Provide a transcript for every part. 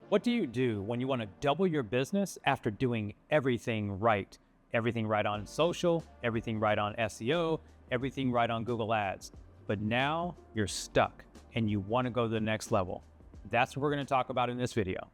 What do you do when you want to double your business after doing everything right? Everything right on social, everything right on SEO, everything right on Google Ads. But now you're stuck and you want to go to the next level. That's what we're going to talk about in this video.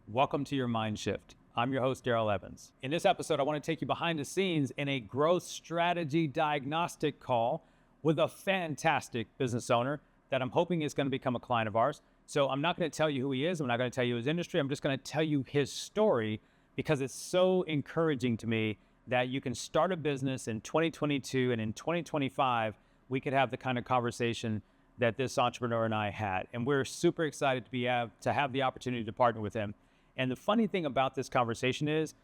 Welcome to your Mind Shift. I'm your host, Daryl Evans. In this episode, I want to take you behind the scenes in a growth strategy diagnostic call with a fantastic business owner that I'm hoping is going to become a client of ours. So I'm not going to tell you who he is. I'm not going to tell you his industry. I'm just going to tell you his story because it's so encouraging to me that you can start a business in 2022 and in 2025, we could have the kind of conversation that this entrepreneur and I had. And we're super excited to have the opportunity to partner with him. And the funny thing about this conversation is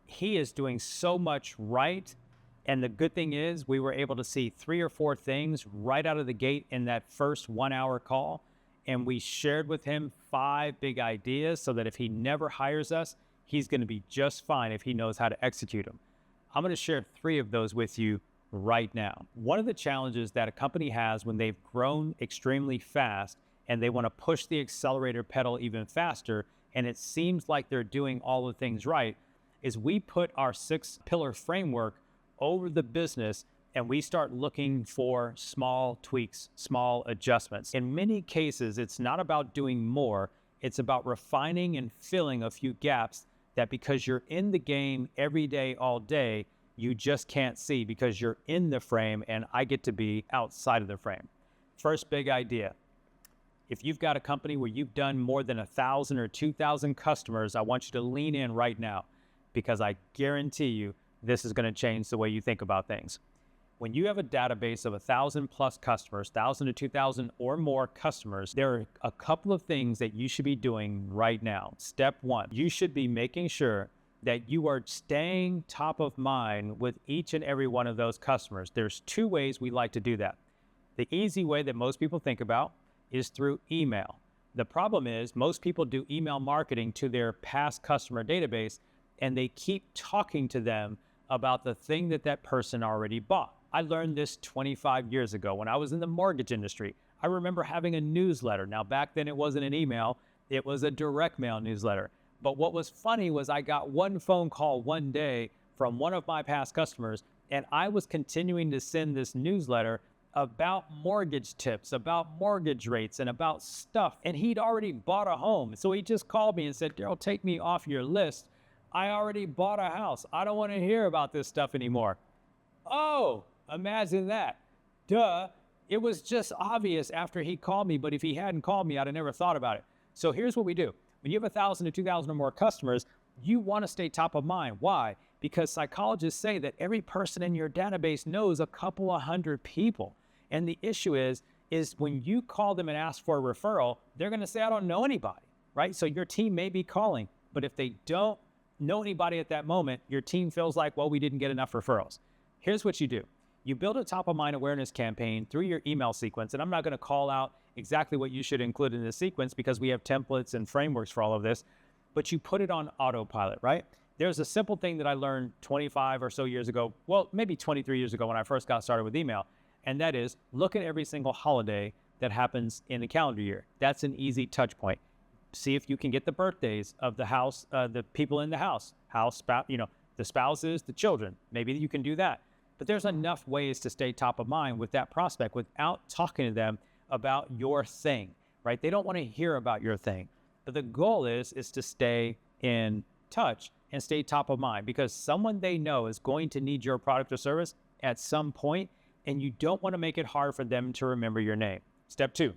he is doing so much right. And the good thing is we were able to see 3 or 4 things right out of the gate in that first 1-hour call. And we shared with him 5 big ideas so that if he never hires us, he's going to be just fine if he knows how to execute them. I'm going to share 3 of those with you right now. One of the challenges that a company has when they've grown extremely fast and they want to push the accelerator pedal even faster, and it seems like they're doing all the things right, is we put our 6-pillar framework over the business and we start looking for small tweaks, small adjustments. In many cases, it's not about doing more. It's about refining and filling a few gaps that because you're in the game every day, all day, you just can't see because you're in the frame and I get to be outside of the frame. First big idea. If you've got a company where you've done more than 1,000 or 2,000 customers, I want you to lean in right now because I guarantee you this is going to change the way you think about things. When you have a database of 1,000 plus customers, 1,000 to 2,000 or more customers, there are a couple of things that you should be doing right now. Step 1, you should be making sure that you are staying top of mind with each and every one of those customers. There's 2 ways we like to do that. The easy way that most people think about is through email. The problem is most people do email marketing to their past customer database and they keep talking to them about the thing that person already bought. I learned this 25 years ago when I was in the mortgage industry. I remember having a newsletter. Now, back then it wasn't an email, it was a direct mail newsletter. But what was funny was I got one phone call one day from one of my past customers, and I was continuing to send this newsletter about mortgage tips, about mortgage rates, and about stuff. And he'd already bought a home. So he just called me and said, Daryl, take me off your list. I already bought a house. I don't want to hear about this stuff anymore. Oh, imagine that. Duh. It was just obvious after he called me, but if he hadn't called me, I'd have never thought about it. So here's what we do. When you have 1,000 to 2,000 or more customers, you want to stay top of mind. Why? Because psychologists say that every person in your database knows a couple of hundred people. And the issue is when you call them and ask for a referral, they're going to say, I don't know anybody, right? So your team may be calling, but if they don't know anybody at that moment, your team feels like, well, we didn't get enough referrals. Here's what you do. You build a top of mind awareness campaign through your email sequence. And I'm not going to call out exactly what you should include in this sequence because we have templates and frameworks for all of this, but you put it on autopilot, right? There's a simple thing that I learned 25 or so years ago, well, maybe 23 years ago when I first got started with email. And that is look at every single holiday that happens in the calendar year. That's an easy touch point. See if you can get the birthdays of the house, the people in the house, the spouses, the children. Maybe you can do that. But there's enough ways to stay top of mind with that prospect without talking to them about your thing, right? They don't want to hear about your thing. But the goal is to stay in touch and stay top of mind because someone they know is going to need your product or service at some point, and you don't want to make it hard for them to remember your name. Step 2,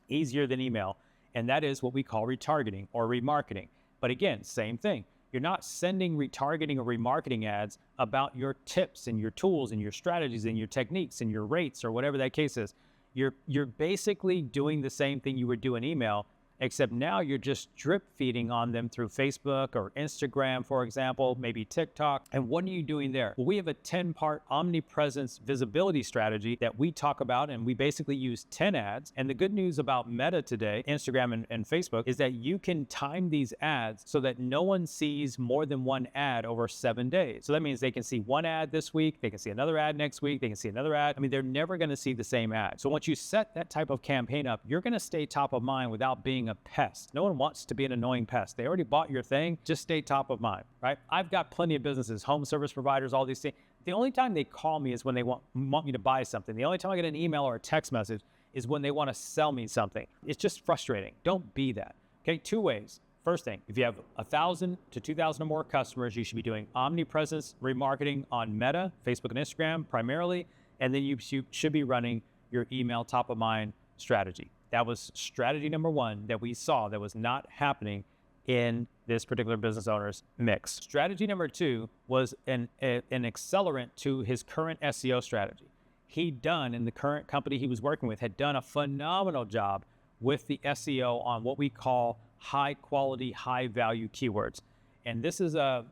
easier than email, and that is what we call retargeting or remarketing. But again, same thing. You're not sending retargeting or remarketing ads about your tips and your tools and your strategies and your techniques and your rates or whatever that case is. You're basically doing the same thing you would do in email, except now you're just drip feeding on them through Facebook or Instagram, for example, maybe TikTok. And what are you doing there? Well, we have a 10-part omnipresence visibility strategy that we talk about, and we basically use 10 ads. And the good news about Meta today, Instagram and Facebook, is that you can time these ads so that no one sees more than one ad over 7 days. So that means they can see one ad this week, they can see another ad next week, they can see another ad. I mean, they're never going to see the same ad. So once you set that type of campaign up, you're going to stay top of mind without being being a pest. No one wants to be an annoying pest. They already bought your thing. Just stay top of mind, right? I've got plenty of businesses, home service providers, all these things. The only time they call me is when they want me to buy something. The only time I get an email or a text message is when they want to sell me something. It's just frustrating. Don't be that. Okay, 2 ways. First thing, if you have 1,000 to 2,000 or more customers, you should be doing omnipresence remarketing on Meta, Facebook and Instagram primarily, and then you should be running your email top of mind strategy. That was strategy number 1 that we saw that was not happening in this particular business owner's mix. Strategy number 2 was an accelerant to his current SEO strategy. He'd done, in the current company he was working with, had done a phenomenal job with the SEO on what we call high quality, high value keywords. And this is I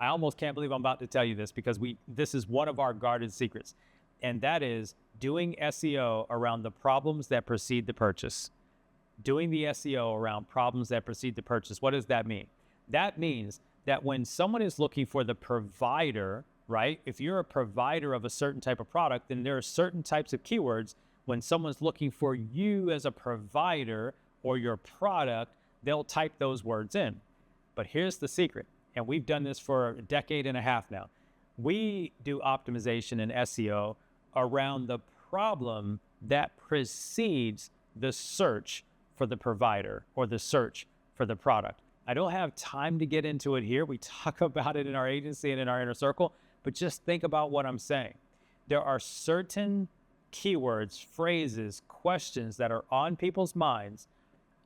almost can't believe I'm about to tell you this, because this is one of our guarded secrets. And that is doing SEO around the problems that precede the purchase. Doing the SEO around problems that precede the purchase. What does that mean? That means that when someone is looking for the provider, right? If you're a provider of a certain type of product, then there are certain types of keywords. When someone's looking for you as a provider or your product, they'll type those words in. But here's the secret, and we've done this for a decade and a half now. We do optimization and SEO around the problem that precedes the search for the provider or the search for the product. I don't have time to get into it here. We talk about it in our agency and in our inner circle, but just think about what I'm saying. There are certain keywords, phrases, questions that are on people's minds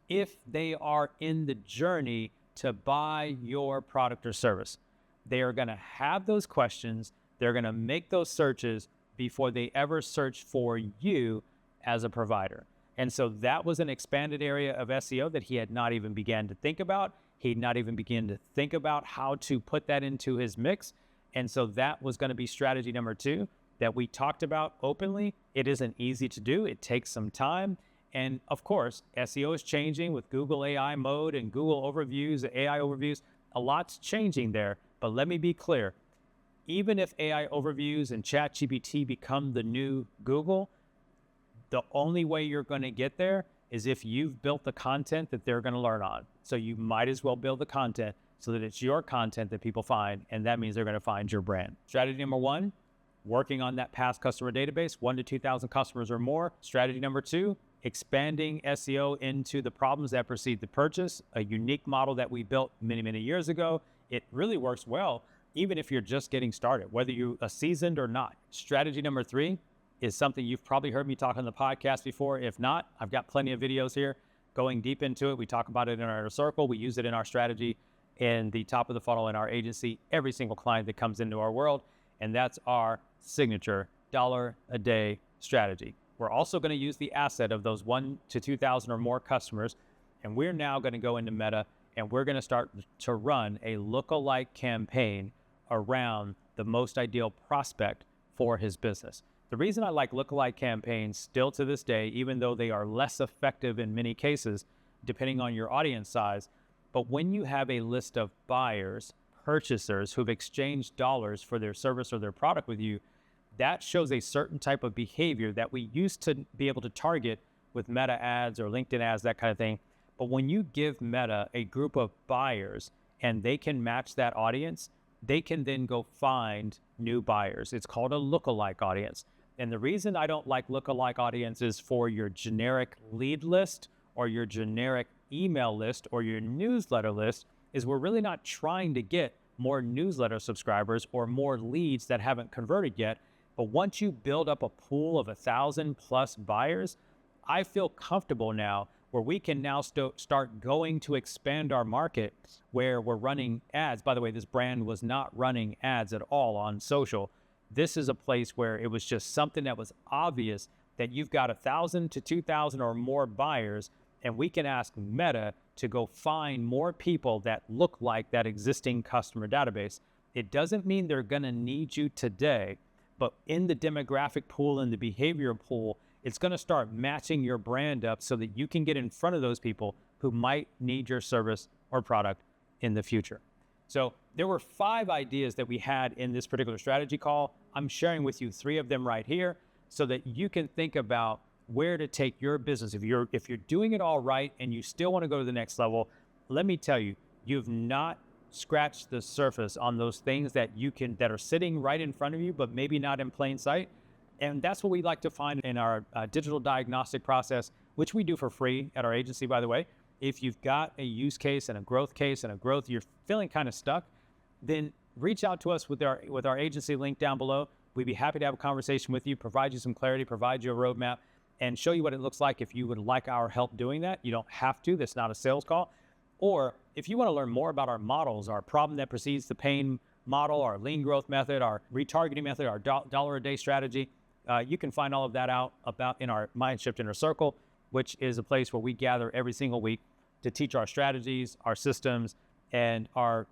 if they are in the journey to buy your product or service. They are going to have those questions. They're going to make those searches before they ever search for you as a provider. And so that was an expanded area of SEO that he had not even began to think about. He'd not even begun to think about how to put that into his mix. And so that was going to be strategy number 2 that we talked about openly. It isn't easy to do. It takes some time. And of course, SEO is changing with Google AI mode and Google overviews, AI overviews. A lot's changing there. But let me be clear. Even if AI overviews and ChatGPT become the new Google, the only way you're going to get there is if you've built the content that they're going to learn on. So you might as well build the content so that it's your content that people find, and that means they're going to find your brand. Strategy number 1, working on that past customer database, 1 to 2,000 customers or more. Strategy number 2, expanding SEO into the problems that precede the purchase, a unique model that we built many, many years ago. It really works well, even if you're just getting started, whether you're a seasoned or not. Strategy number 3 is something you've probably heard me talk on the podcast before. If not, I've got plenty of videos here going deep into it. We talk about it in our circle. We use it in our strategy in the top of the funnel in our agency, every single client that comes into our world. And that's our signature $1 a day strategy. We're also going to use the asset of those 1 to 2,000 or more customers. And we're now going to go into Meta and we're going to start to run a lookalike campaign around the most ideal prospect for his business. The reason I like lookalike campaigns still to this day, even though they are less effective in many cases, depending on your audience size, but when you have a list of buyers, purchasers who've exchanged dollars for their service or their product with you, that shows a certain type of behavior that we used to be able to target with Meta ads or LinkedIn ads, that kind of thing. But when you give Meta a group of buyers and they can match that audience, they can then go find new buyers. It's called a lookalike audience. And the reason I don't like lookalike audiences for your generic lead list or your generic email list or your newsletter list is we're really not trying to get more newsletter subscribers or more leads that haven't converted yet. But once you build up a pool of 1,000 plus buyers, I feel comfortable now where we can now start going to expand our market where we're running ads. By the way, this brand was not running ads at all on social. This is a place where it was just something that was obvious that you've got 1,000 to 2,000 or more buyers, and we can ask Meta to go find more people that look like that existing customer database. It doesn't mean they're going to need you today, but in the demographic pool and the behavior pool, it's going to start matching your brand up so that you can get in front of those people who might need your service or product in the future. So there were 5 ideas that we had in this particular strategy call. I'm sharing with you 3 of them right here so that you can think about where to take your business. If you're doing it all right and you still want to go to the next level, let me tell you, you've not scratched the surface on those things that are sitting right in front of you, but maybe not in plain sight. And that's what we like to find in our digital diagnostic process, which we do for free at our agency, by the way. If you've got a use case and a growth you're feeling kind of stuck, then reach out to us with our agency link down below. We'd be happy to have a conversation with you, provide you some clarity, provide you a roadmap, and show you what it looks like if you would like our help doing that. You don't have to. That's not a sales call. Or if you want to learn more about our models, our problem that precedes the pain model, our lean growth method, our retargeting method, our dollar a day strategy, you can find all of that out in our Mind Shift Inner Circle, which is a place where we gather every single week to teach our strategies, our systems, and our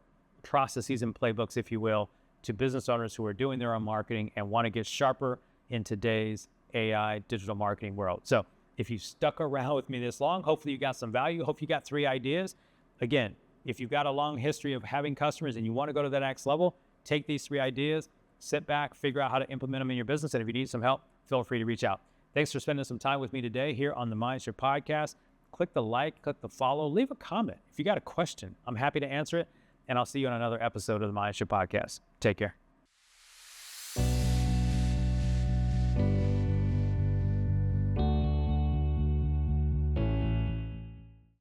processes and playbooks, if you will, to business owners who are doing their own marketing and want to get sharper in today's AI digital marketing world. So if you stuck around with me this long, hopefully you got some value. Hope you got 3 ideas. Again, if you've got a long history of having customers and you want to go to the next level, take these 3 ideas, sit back, figure out how to implement them in your business. And if you need some help, feel free to reach out. Thanks for spending some time with me today here on the Mind Shift Podcast. Click the like, click the follow, leave a comment. If you got a question, I'm happy to answer it. And I'll see you on another episode of the Mind Shift Podcast. Take care.